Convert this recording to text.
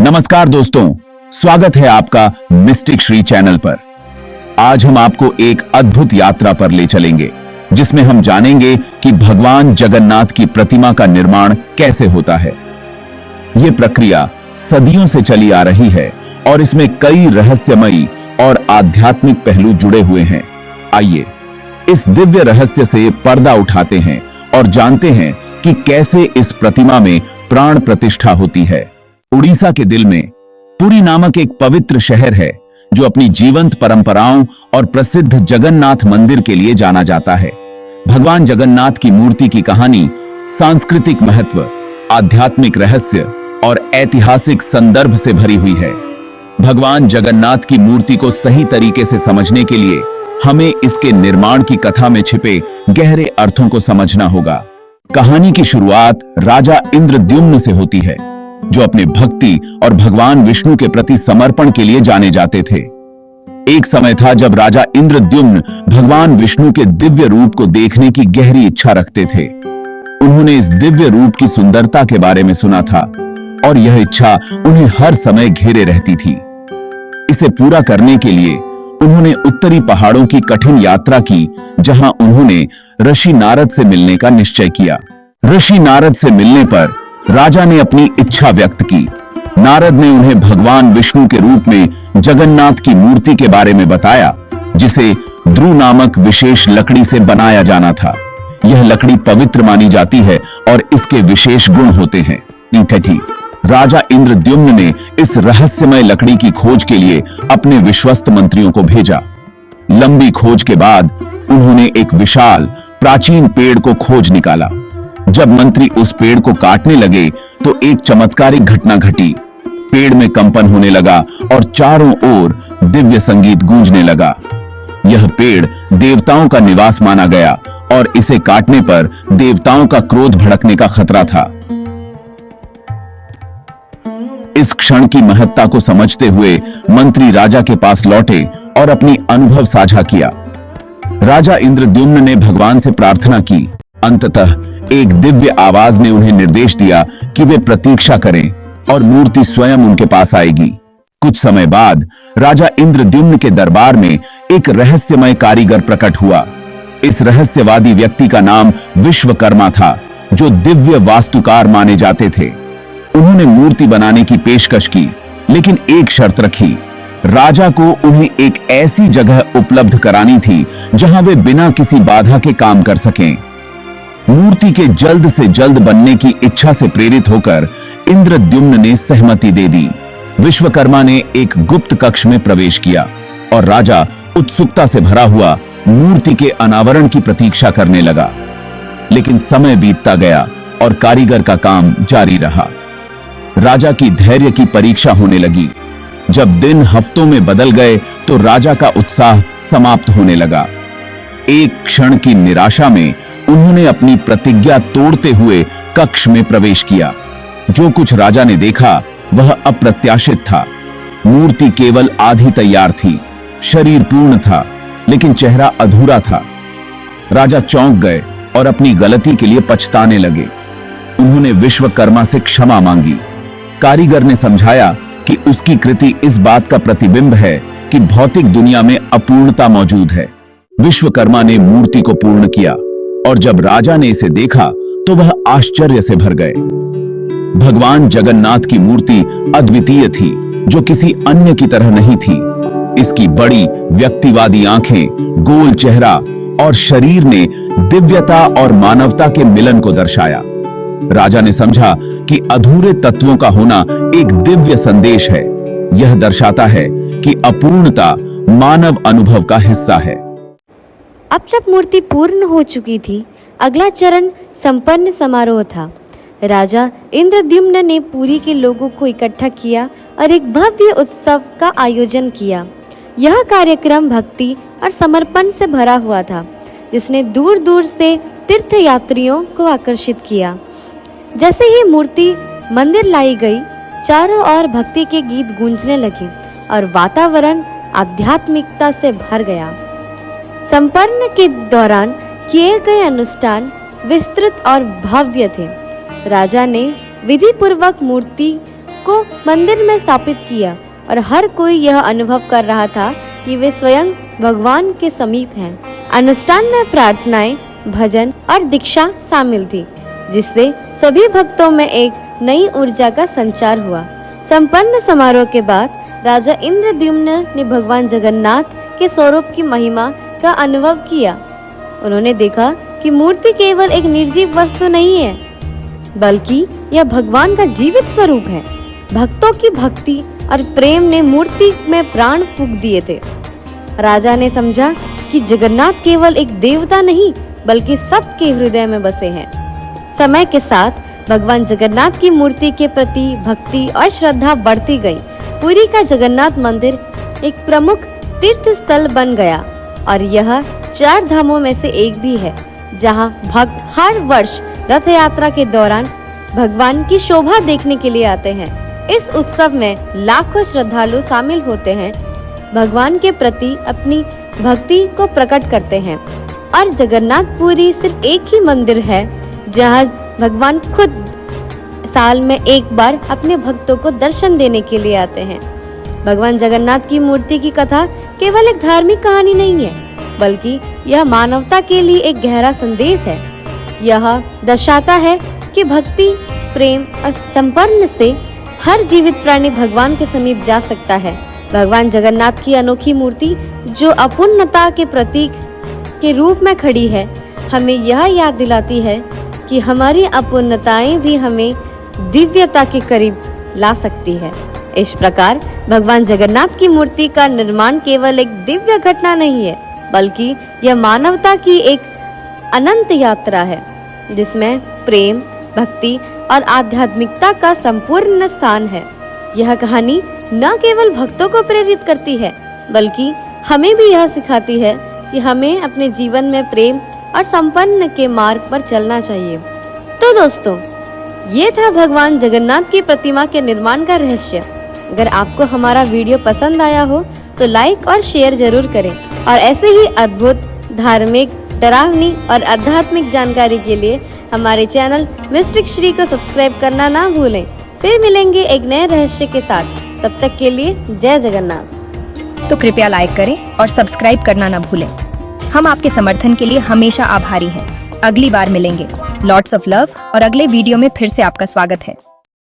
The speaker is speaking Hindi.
नमस्कार दोस्तों, स्वागत है आपका मिस्टिक श्री चैनल पर। आज हम आपको एक अद्भुत यात्रा पर ले चलेंगे जिसमें हम जानेंगे कि भगवान जगन्नाथ की प्रतिमा का निर्माण कैसे होता है। यह प्रक्रिया सदियों से चली आ रही है और इसमें कई रहस्यमयी और आध्यात्मिक पहलू जुड़े हुए हैं। आइए इस दिव्य रहस्य से पर्दा उठाते हैं और जानते हैं कि कैसे इस प्रतिमा में प्राण प्रतिष्ठा होती है। उड़ीसा के दिल में पुरी नामक एक पवित्र शहर है जो अपनी जीवंत परंपराओं और प्रसिद्ध जगन्नाथ मंदिर के लिए जाना जाता है। भगवान जगन्नाथ की मूर्ति की कहानी सांस्कृतिक महत्व, आध्यात्मिक रहस्य और ऐतिहासिक संदर्भ से भरी हुई है। भगवान जगन्नाथ की मूर्ति को सही तरीके से समझने के लिए हमें इसके निर्माण की कथा में छिपे गहरे अर्थों को समझना होगा। कहानी की शुरुआत राजा इंद्रद्युम्न से होती है, जो अपने भक्ति और भगवान विष्णु के प्रति समर्पण के लिए जाने जाते थे। एक समय था जब राजा इंद्रद्युम्न भगवान विष्णु के दिव्य रूप को देखने की गहरी इच्छा रखते थे। उन्होंने इस दिव्य रूप की सुंदरता के बारे में सुना था और यह इच्छा उन्हें हर समय घेरे रहती थी। इसे पूरा करने के लिए उन्होंने उत्तरी पहाड़ों की कठिन यात्रा की, जहां उन्होंने ऋषि नारद से मिलने का निश्चय किया। ऋषि नारद से मिलने पर राजा ने अपनी इच्छा व्यक्त की। नारद ने उन्हें भगवान विष्णु के रूप में जगन्नाथ की मूर्ति के बारे में बताया, जिसे ध्रुव नामक विशेष लकड़ी से बनाया जाना था। यह लकड़ी पवित्र मानी जाती है और इसके विशेष गुण होते हैं। राजा इंद्रद्युम्न ने इस रहस्यमय लकड़ी की खोज के लिए अपने विश्वस्त मंत्रियों को भेजा। लंबी खोज के बाद उन्होंने एक विशाल प्राचीन पेड़ को खोज निकाला। जब मंत्री उस पेड़ को काटने लगे तो एक चमत्कारिक घटना घटी। पेड़ में कंपन होने लगा और चारों ओर दिव्य संगीत गूंजने लगा। यह पेड़ देवताओं का निवास माना गया और इसे काटने पर देवताओं का क्रोध भड़कने का खतरा था। इस क्षण की महत्ता को समझते हुए मंत्री राजा के पास लौटे और अपनी अनुभव साझा किया। राजा इंद्रद्युम्न ने भगवान से प्रार्थना की। अंततः एक दिव्य आवाज ने उन्हें निर्देश दिया कि वे प्रतीक्षा करें और मूर्ति स्वयं उनके पास आएगी। कुछ समय बाद राजा इंद्रद्युम्न के दरबार में एक रहस्यमय कारीगर प्रकट हुआ। इस रहस्यवादी व्यक्ति का नाम विश्वकर्मा था, जो दिव्य वास्तुकार माने जाते थे। उन्होंने मूर्ति बनाने की पेशकश की, लेकिन एक शर्त रखी। राजा को उन्हें एक ऐसी जगह उपलब्ध करानी थी जहां वे बिना किसी बाधा के काम कर सकें। मूर्ति के जल्द से जल्द बनने की इच्छा से प्रेरित होकर इंद्रद्युम्न ने सहमति दे दी। विश्वकर्मा ने एक गुप्त कक्ष में प्रवेश किया और राजा उत्सुकता से भरा हुआ मूर्ति के अनावरण की प्रतीक्षा करने लगा। लेकिन समय बीतता गया और कारीगर का काम जारी रहा। राजा की धैर्य की परीक्षा होने लगी। जब दिन हफ्तों में बदल गए तो राजा का उत्साह समाप्त होने लगा। एक क्षण की निराशा में उन्होंने अपनी प्रतिज्ञा तोड़ते हुए कक्ष में प्रवेश किया। जो कुछ राजा ने देखा वह अप्रत्याशित था। मूर्ति केवल आधी तैयार थी, शरीर पूर्ण था, लेकिन चेहरा अधूरा था। राजा चौंक गए और अपनी गलती के लिए पछताने लगे। उन्होंने विश्वकर्मा से क्षमा मांगी। कारीगर ने समझाया कि उसकी कृति इस बात का प्रतिबिंब है कि भौतिक दुनिया में अपूर्णता मौजूद है। विश्वकर्मा ने मूर्ति को पूर्ण किया और जब राजा ने इसे देखा तो वह आश्चर्य से भर गए। भगवान जगन्नाथ की मूर्ति अद्वितीय थी, जो किसी अन्य की तरह नहीं थी। इसकी बड़ी व्यक्तिवादी आंखें, गोल चेहरा और शरीर ने दिव्यता और मानवता के मिलन को दर्शाया। राजा ने समझा कि अधूरे तत्वों का होना एक दिव्य संदेश है। यह दर्शाता है कि अपूर्णता मानव अनुभव का हिस्सा है। अब जब मूर्ति पूर्ण हो चुकी थी, अगला चरण संपन्न समारोह था। राजा इंद्रद्युम्न ने पुरी के लोगों को इकट्ठा किया और एक भव्य उत्सव का आयोजन किया। यह कार्यक्रम भक्ति और समर्पण से भरा हुआ था, जिसने दूर दूर से तीर्थयात्रियों को आकर्षित किया। जैसे ही मूर्ति मंदिर लाई गई, चारों ओर भक्ति के गीत गूंजने लगे और वातावरण आध्यात्मिकता से भर गया। संपन्न के दौरान किए गए अनुष्ठान विस्तृत और भव्य थे। राजा ने विधि पूर्वक मूर्ति को मंदिर में स्थापित किया और हर कोई यह अनुभव कर रहा था कि वे स्वयं भगवान के समीप हैं। अनुष्ठान में प्रार्थनाएं, भजन और दीक्षा शामिल थी, जिससे सभी भक्तों में एक नई ऊर्जा का संचार हुआ। संपन्न समारोह के बाद राजा इंद्रद्युम्न ने भगवान जगन्नाथ के स्वरूप की महिमा का अनुभव किया। उन्होंने देखा कि मूर्ति केवल एक निर्जीव वस्तु नहीं है, बल्कि यह भगवान का जीवित स्वरूप है। भक्तों की भक्ति और प्रेम ने मूर्ति में प्राण फूंक दिए थे। राजा ने समझा कि जगन्नाथ केवल एक देवता नहीं, बल्कि सबके हृदय में बसे हैं। समय के साथ भगवान जगन्नाथ की मूर्ति के प्रति भक्ति और श्रद्धा बढ़ती गई। पुरी का जगन्नाथ मंदिर एक प्रमुख तीर्थ स्थल बन गया और यह 4 धामों में से एक भी है, जहां भक्त हर वर्ष रथ यात्रा के दौरान भगवान की शोभा देखने के लिए आते हैं। इस उत्सव में लाखों श्रद्धालु शामिल होते हैं, भगवान के प्रति अपनी भक्ति को प्रकट करते हैं। और जगन्नाथपुरी सिर्फ एक ही मंदिर है जहां भगवान खुद साल में एक बार अपने भक्तों को दर्शन देने के लिए आते हैं। भगवान जगन्नाथ की मूर्ति की कथा केवल एक धार्मिक कहानी नहीं है, बल्कि यह मानवता के लिए एक गहरा संदेश है। यह दर्शाता है कि भक्ति, प्रेम और समर्पण से हर जीवित प्राणी भगवान के समीप जा सकता है। भगवान जगन्नाथ की अनोखी मूर्ति, जो अपूर्णता के प्रतीक के रूप में खड़ी है, हमें यह याद दिलाती है कि हमारी अपूर्णताएं भी हमें दिव्यता के करीब ला सकती है। इस प्रकार भगवान जगन्नाथ की मूर्ति का निर्माण केवल एक दिव्य घटना नहीं है, बल्कि यह मानवता की एक अनंत यात्रा है, जिसमें प्रेम, भक्ति और आध्यात्मिकता का संपूर्ण स्थान है। यह कहानी न केवल भक्तों को प्रेरित करती है, बल्कि हमें भी यह सिखाती है कि हमें अपने जीवन में प्रेम और संपन्न के मार्ग पर चलना चाहिए। तो दोस्तों, ये था भगवान जगन्नाथ की प्रतिमा के निर्माण का रहस्य। अगर आपको हमारा वीडियो पसंद आया हो तो लाइक और शेयर जरूर करें, और ऐसे ही अद्भुत, धार्मिक, डरावनी और आध्यात्मिक जानकारी के लिए हमारे चैनल मिस्टिक श्री को सब्सक्राइब करना ना भूलें। फिर मिलेंगे एक नए रहस्य के साथ। तब तक के लिए जय जगन्नाथ। तो कृपया लाइक करें और सब्सक्राइब करना ना भूलें। हम आपके समर्थन के लिए हमेशा आभारी हैं। अगली बार मिलेंगे। लॉट्स ऑफ लव और अगले वीडियो में फिर से आपका स्वागत है।